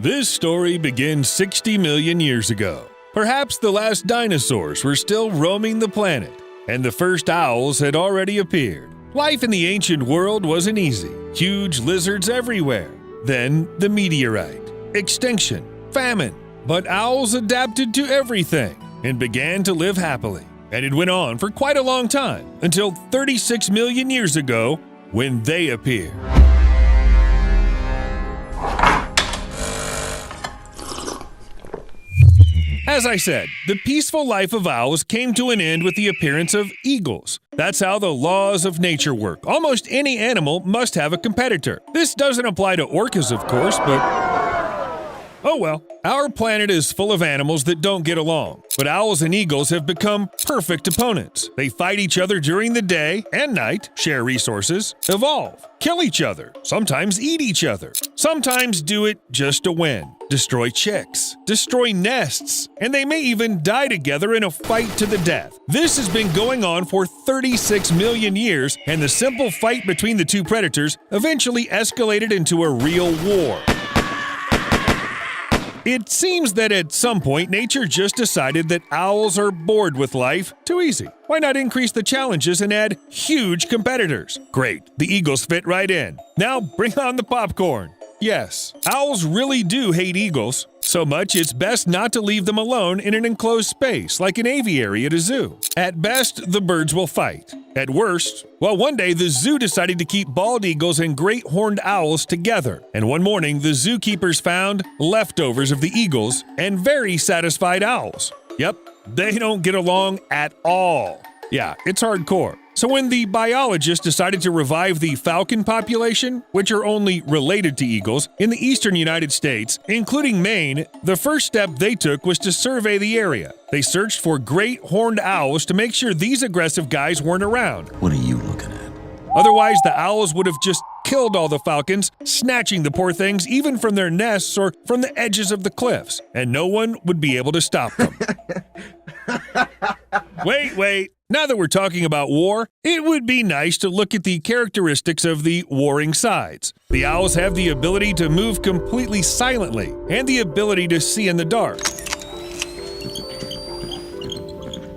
This story begins 60 million years ago. Perhaps the last dinosaurs were still roaming the planet, and the first owls had already appeared. Life in the ancient world wasn't easy. Huge lizards everywhere. Then the meteorite, extinction, famine. But owls adapted to everything and began to live happily. And it went on for quite a long time, until 36 million years ago, when they appeared. As I said, the peaceful life of owls came to an end with the appearance of eagles. That's how the laws of nature work. Almost any animal must have a competitor. This doesn't apply to orcas, of course, but oh well. Our planet is full of animals that don't get along, but owls and eagles have become perfect opponents. They fight each other during the day and night, share resources, evolve, kill each other, sometimes eat each other, sometimes do it just to win, destroy chicks, destroy nests, and they may even die together in a fight to the death. This has been going on for 36 million years, and the simple fight between the two predators eventually escalated into a real war. It seems that at some point, nature just decided that owls are bored with life. Too easy. Why not increase the challenges and add huge competitors? Great, the eagles fit right in. Now bring on the popcorn. Yes, owls really do hate eagles. So much it's best not to leave them alone in an enclosed space, like an aviary at a zoo. At best, the birds will fight. At worst, well, one day the zoo decided to keep bald eagles and great horned owls together. And one morning, the zookeepers found leftovers of the eagles and very satisfied owls. Yep, they don't get along at all. Yeah, it's hardcore. So when the biologists decided to revive the falcon population, which are only related to eagles, in the eastern United States, including Maine, the first step they took was to survey the area. They searched for great horned owls to make sure these aggressive guys weren't around. What are you looking at? Otherwise, the owls would have just killed all the falcons, snatching the poor things even from their nests or from the edges of the cliffs, and no one would be able to stop them. Wait. Now that we're talking about war, it would be nice to look at the characteristics of the warring sides. The owls have the ability to move completely silently and the ability to see in the dark.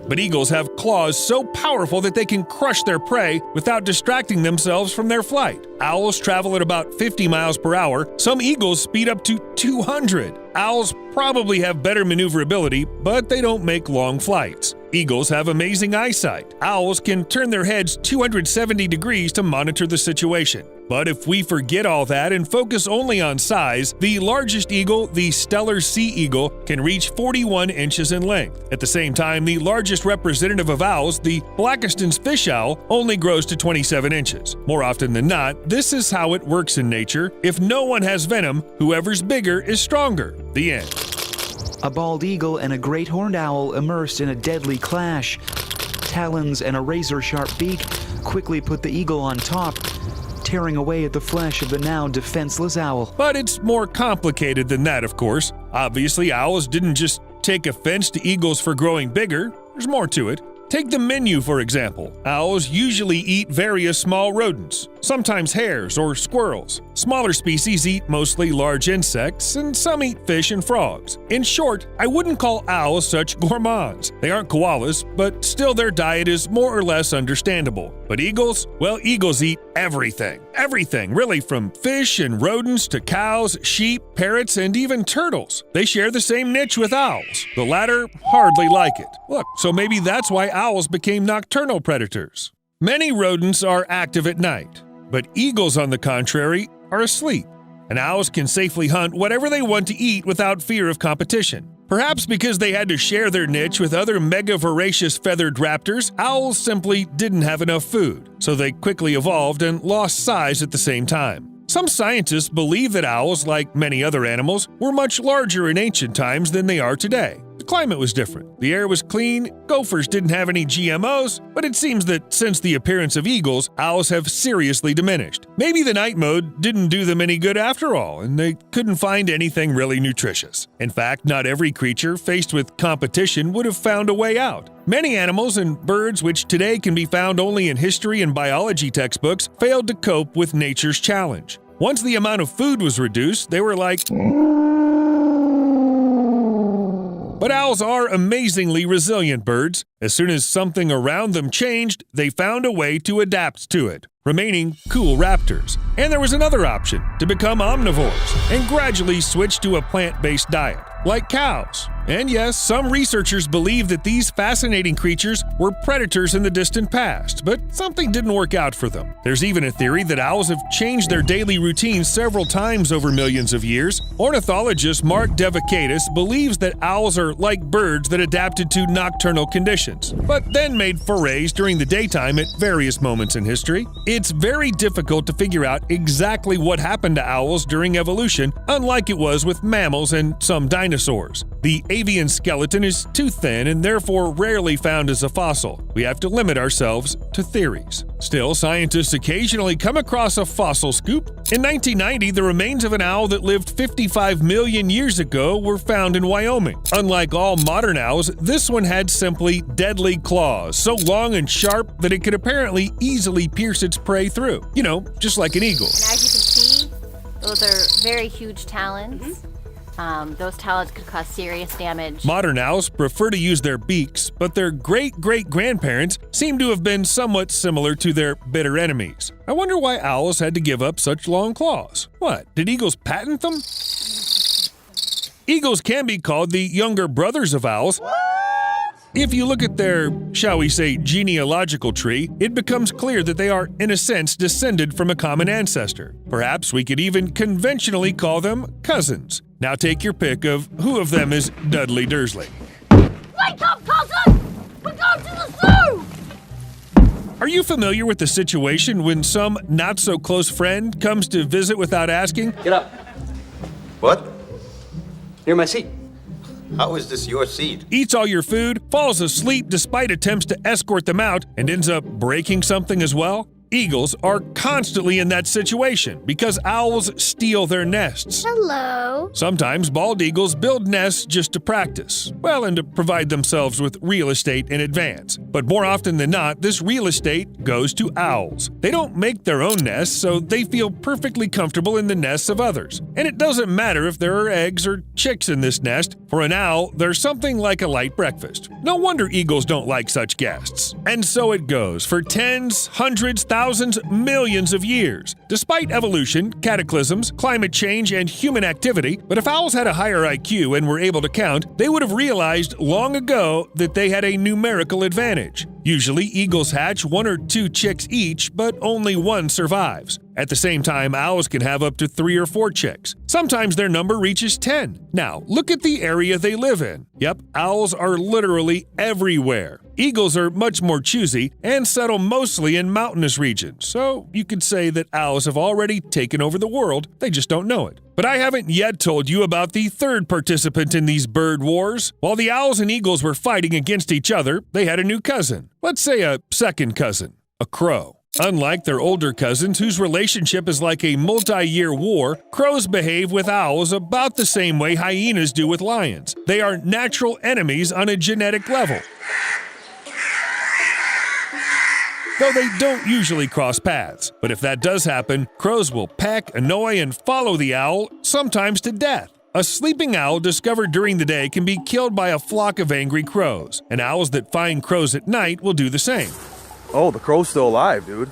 But eagles have claws so powerful that they can crush their prey without distracting themselves from their flight. Owls travel at about 50 miles per hour. Some eagles speed up to 200. Owls probably have better maneuverability, but they don't make long flights. Eagles have amazing eyesight. Owls can turn their heads 270 degrees to monitor the situation. But if we forget all that and focus only on size, the largest eagle, the Steller sea eagle, can reach 41 inches in length. At the same time, the largest representative of owls, the Blakiston's fish owl, only grows to 27 inches. More often than not, this is how it works in nature. If no one has venom, whoever's bigger is stronger. The end. A bald eagle and a great horned owl immersed in a deadly clash. Talons and a razor-sharp beak quickly put the eagle on top, tearing away at the flesh of the now defenseless owl. But it's more complicated than that, of course. Obviously, owls didn't just take offense to eagles for growing bigger. There's more to it. Take the menu, for example. Owls usually eat various small rodents, sometimes hares or squirrels. Smaller species eat mostly large insects, and some eat fish and frogs. In short, I wouldn't call owls such gourmands. They aren't koalas, but still their diet is more or less understandable. But eagles? Well, eagles eat everything. Everything, really, from fish and rodents to cows, sheep, parrots, and even turtles. They share the same niche with owls. The latter hardly like it. Look, so maybe that's why owls became nocturnal predators. Many rodents are active at night, but eagles, on the contrary, are asleep. And owls can safely hunt whatever they want to eat without fear of competition. Perhaps because they had to share their niche with other mega-voracious feathered raptors, owls simply didn't have enough food, so they quickly evolved and lost size at the same time. Some scientists believe that owls, like many other animals, were much larger in ancient times than they are today. The climate was different, the air was clean, gophers didn't have any GMOs, but it seems that since the appearance of eagles, owls have seriously diminished. Maybe the night mode didn't do them any good after all, and they couldn't find anything really nutritious. In fact, not every creature faced with competition would have found a way out. Many animals and birds, which today can be found only in history and biology textbooks, failed to cope with nature's challenge. Once the amount of food was reduced, they were like, But owls are amazingly resilient birds. As soon as something around them changed, they found a way to adapt to it, remaining cool raptors. And there was another option, to become omnivores and gradually switch to a plant-based diet, like cows. And yes, some researchers believe that these fascinating creatures were predators in the distant past, but something didn't work out for them. There's even a theory that owls have changed their daily routines several times over millions of years. Ornithologist Mark Devakaitis believes that owls are like birds that adapted to nocturnal conditions, but then made forays during the daytime at various moments in history. It's very difficult to figure out exactly what happened to owls during evolution, unlike it was with mammals and some dinosaurs. The avian skeleton is too thin and therefore rarely found as a fossil. We have to limit ourselves to theories. Still, scientists occasionally come across a fossil scoop. In 1990, the remains of an owl that lived 55 million years ago were found in Wyoming. Unlike all modern owls, this one had simply deadly claws, so long and sharp that it could apparently easily pierce its prey through. You know, just like an eagle. And as you can see, those are very huge talons. Those talons could cause serious damage. Modern owls prefer to use their beaks, but their great-great-grandparents seem to have been somewhat similar to their bitter enemies. I wonder why owls had to give up such long claws. What, did eagles patent them? Eagles can be called the younger brothers of owls. If you look at their, shall we say, genealogical tree, it becomes clear that they are, in a sense, descended from a common ancestor. Perhaps we could even conventionally call them cousins. Now take your pick of who of them is Dudley Dursley. Wake up, cousin! We're going to the zoo! Are you familiar with the situation when some not-so-close friend comes to visit without asking? Get up. What? Near my seat. How is this your seat? Eats all your food, falls asleep despite attempts to escort them out, and ends up breaking something as well? Eagles are constantly in that situation because owls steal their nests. Hello. Sometimes bald eagles build nests just to practice, well, and to provide themselves with real estate in advance. But more often than not, this real estate goes to owls. They don't make their own nests, so they feel perfectly comfortable in the nests of others. And it doesn't matter if there are eggs or chicks in this nest. For an owl, there's something like a light breakfast. No wonder eagles don't like such guests. And so it goes for tens, hundreds, thousands, millions of years. Despite evolution, cataclysms, climate change, and human activity, but if owls had a higher IQ and were able to count, they would have realized long ago that they had a numerical advantage. Usually, eagles hatch 1 or 2 chicks each, but only one survives. At the same time, owls can have up to 3 or 4 chicks. Sometimes their number reaches 10. Now, look at the area they live in. Yep, owls are literally everywhere. Eagles are much more choosy and settle mostly in mountainous regions, so you could say that owls have already taken over the world, they just don't know it. But I haven't yet told you about the third participant in these bird wars. While the owls and eagles were fighting against each other, they had a new cousin. Let's say a second cousin, a crow. Unlike their older cousins, whose relationship is like a multi-year war, crows behave with owls about the same way hyenas do with lions. They are natural enemies on a genetic level, though they don't usually cross paths. But if that does happen, crows will peck, annoy, and follow the owl, sometimes to death. A sleeping owl discovered during the day can be killed by a flock of angry crows, and owls that find crows at night will do the same. Oh, the crow's still alive, dude.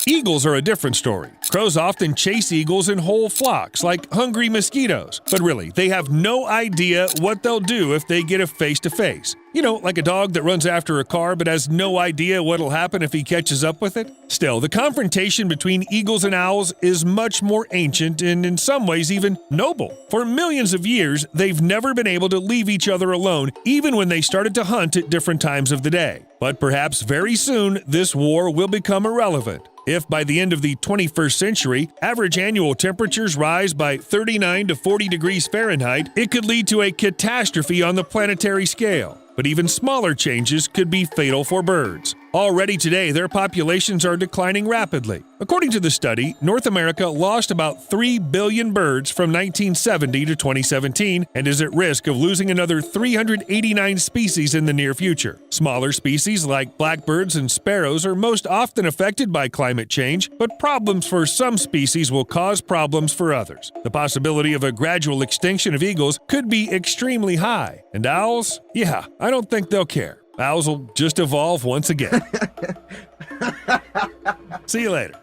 Eagles are a different story. Crows often chase eagles in whole flocks, like hungry mosquitoes. But really, they have no idea what they'll do if they get a face-to-face. You know, like a dog that runs after a car but has no idea what'll happen if he catches up with it. Still, the confrontation between eagles and owls is much more ancient and in some ways even noble. For millions of years, they've never been able to leave each other alone, even when they started to hunt at different times of the day. But perhaps very soon, this war will become irrelevant. If by the end of the 21st century, average annual temperatures rise by 39 to 40 degrees Fahrenheit, it could lead to a catastrophe on the planetary scale. But even smaller changes could be fatal for birds. Already today, their populations are declining rapidly. According to the study, North America lost about 3 billion birds from 1970 to 2017 and is at risk of losing another 389 species in the near future. Smaller species like blackbirds and sparrows are most often affected by climate change, but problems for some species will cause problems for others. The possibility of a gradual extinction of eagles could be extremely high. And owls? Yeah, I don't think they'll care. Owls will just evolve once again. See you later.